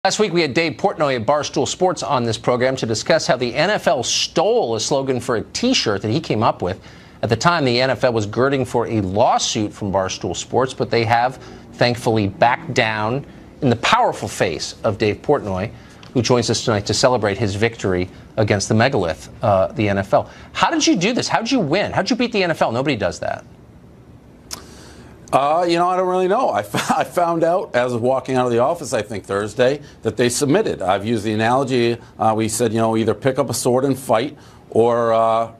Last week, we had Dave Portnoy of Barstool Sports on this program to discuss how the NFL stole a slogan for a T-shirt that he came up with. At the time, the NFL was girding for a lawsuit from Barstool Sports, but they have thankfully backed down in the powerful face of Dave Portnoy, who joins us tonight to celebrate his victory against the megalith, the NFL. How did you do this? How did you win? How did you beat the NFL? Nobody does that. I don't really know. I found out as I was walking out of the office, I think Thursday, that they submitted. I've used the analogy, we said, either pick up a sword and fight or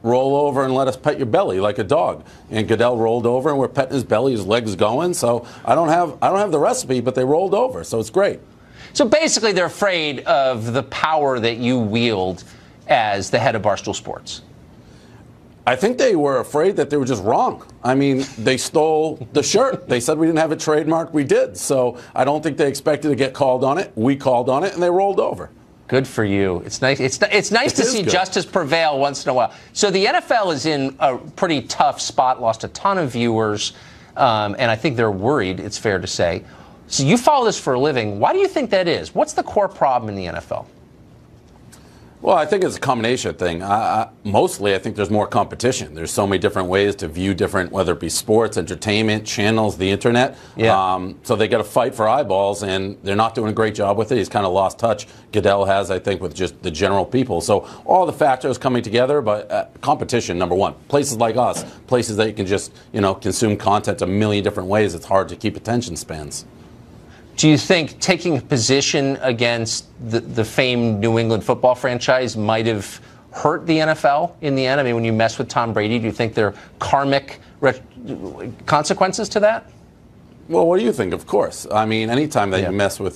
roll over and let us pet your belly like a dog. And Goodell rolled over and we're petting his belly, his legs going. So I don't have the recipe, but they rolled over. So it's great. So basically they're afraid of the power that you wield as the head of Barstool Sports. I think they were afraid that they were just wrong. I mean, they stole the shirt. They said we didn't have it trademarked. We did. So I don't think they expected to get called on it. We called on it, and they rolled over. Good for you. It's nice. It's nice to see justice prevail once in a while. So the NFL is in a pretty tough spot. Lost a ton of viewers, and I think they're worried. It's fair to say. So you follow this for a living. Why do you think that is? What's the core problem in the NFL? Well, I think it's a combination thing. Mostly, I think there's more competition. There's so many different ways to view different, whether it be sports, entertainment, channels, the internet. Yeah. So they got to fight for eyeballs, and they're not doing a great job with it. He's kind of lost touch. Goodell has, I think, with just the general people. So all the factors coming together, but competition, number one. Places like us, places that you can just, consume content a million different ways. It's hard to keep attention spans. Do you think taking a position against the famed New England football franchise might have hurt the NFL in the end? I mean, when you mess with Tom Brady, do you think there are karmic consequences to that? Well, what do you think? Of course. I mean, anytime that you mess with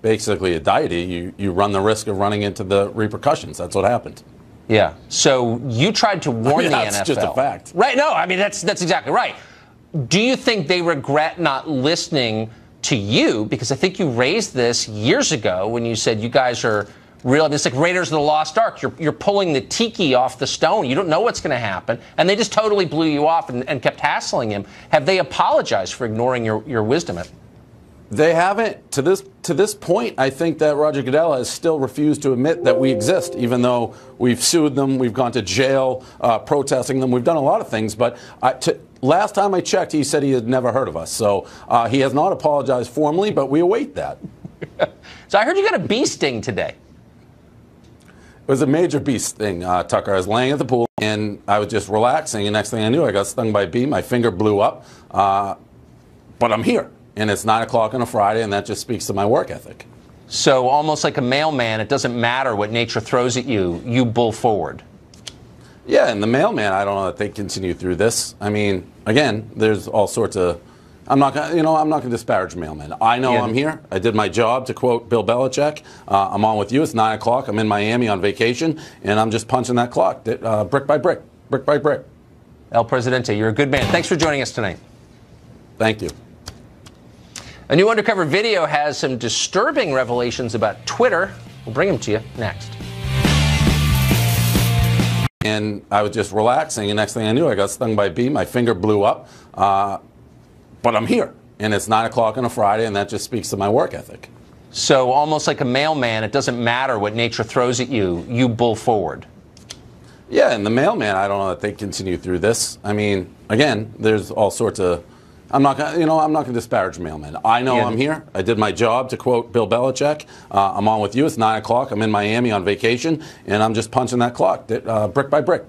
basically a deity, you run the risk of running into the repercussions. That's what happened. Yeah. So you tried to warn the NFL. That's just a fact. Right. No, I mean, that's exactly right. Do you think they regret not listening to you? Because I think you raised this years ago when you said you guys are real. It's like Raiders of the Lost Ark. You're pulling the tiki off the stone. You don't know what's going to happen. And they just totally blew you off and kept hassling him. Have they apologized for ignoring your wisdom? They haven't. To this point, I think that Roger Goodell has still refused to admit that we exist, even though we've sued them, we've gone to jail, protesting them. We've done a lot of things. But last time I checked, he said he had never heard of us. So he has not apologized formally, but we await that. So I heard you got a bee sting today. It was a major bee sting, Tucker. I was laying at the pool, and I was just relaxing, and next thing I knew, I got stung by a bee. My finger blew up, but I'm here. And it's 9 o'clock on a Friday, and that just speaks to my work ethic. So almost like a mailman, it doesn't matter what nature throws at you, you bull forward. Yeah, and the mailman, I don't know that they continue through this. I mean, again, there's all sorts of. I'm not going to disparage mailmen. I know I'm here. I did my job, to quote Bill Belichick. I'm on with you. It's 9 o'clock. I'm in Miami on vacation, and I'm just punching that clock, brick by brick, brick by brick. El Presidente, you're a good man. Thanks for joining us tonight. Thank you. A new undercover video has some disturbing revelations about Twitter. We'll bring them to you next. And I was just relaxing, and next thing I knew, I got stung by a bee. My finger blew up, but I'm here. And it's 9 o'clock on a Friday, and that just speaks to my work ethic. So almost like a mailman, it doesn't matter what nature throws at you, you bull forward. Yeah, and the mailman, I don't know that they continue through this. I mean, again, there's all sorts of. I'm not going to disparage mailmen. I know I'm here. I did my job, to quote Bill Belichick. I'm on with you. It's 9 o'clock. I'm in Miami on vacation, and I'm just punching that clock, brick by brick,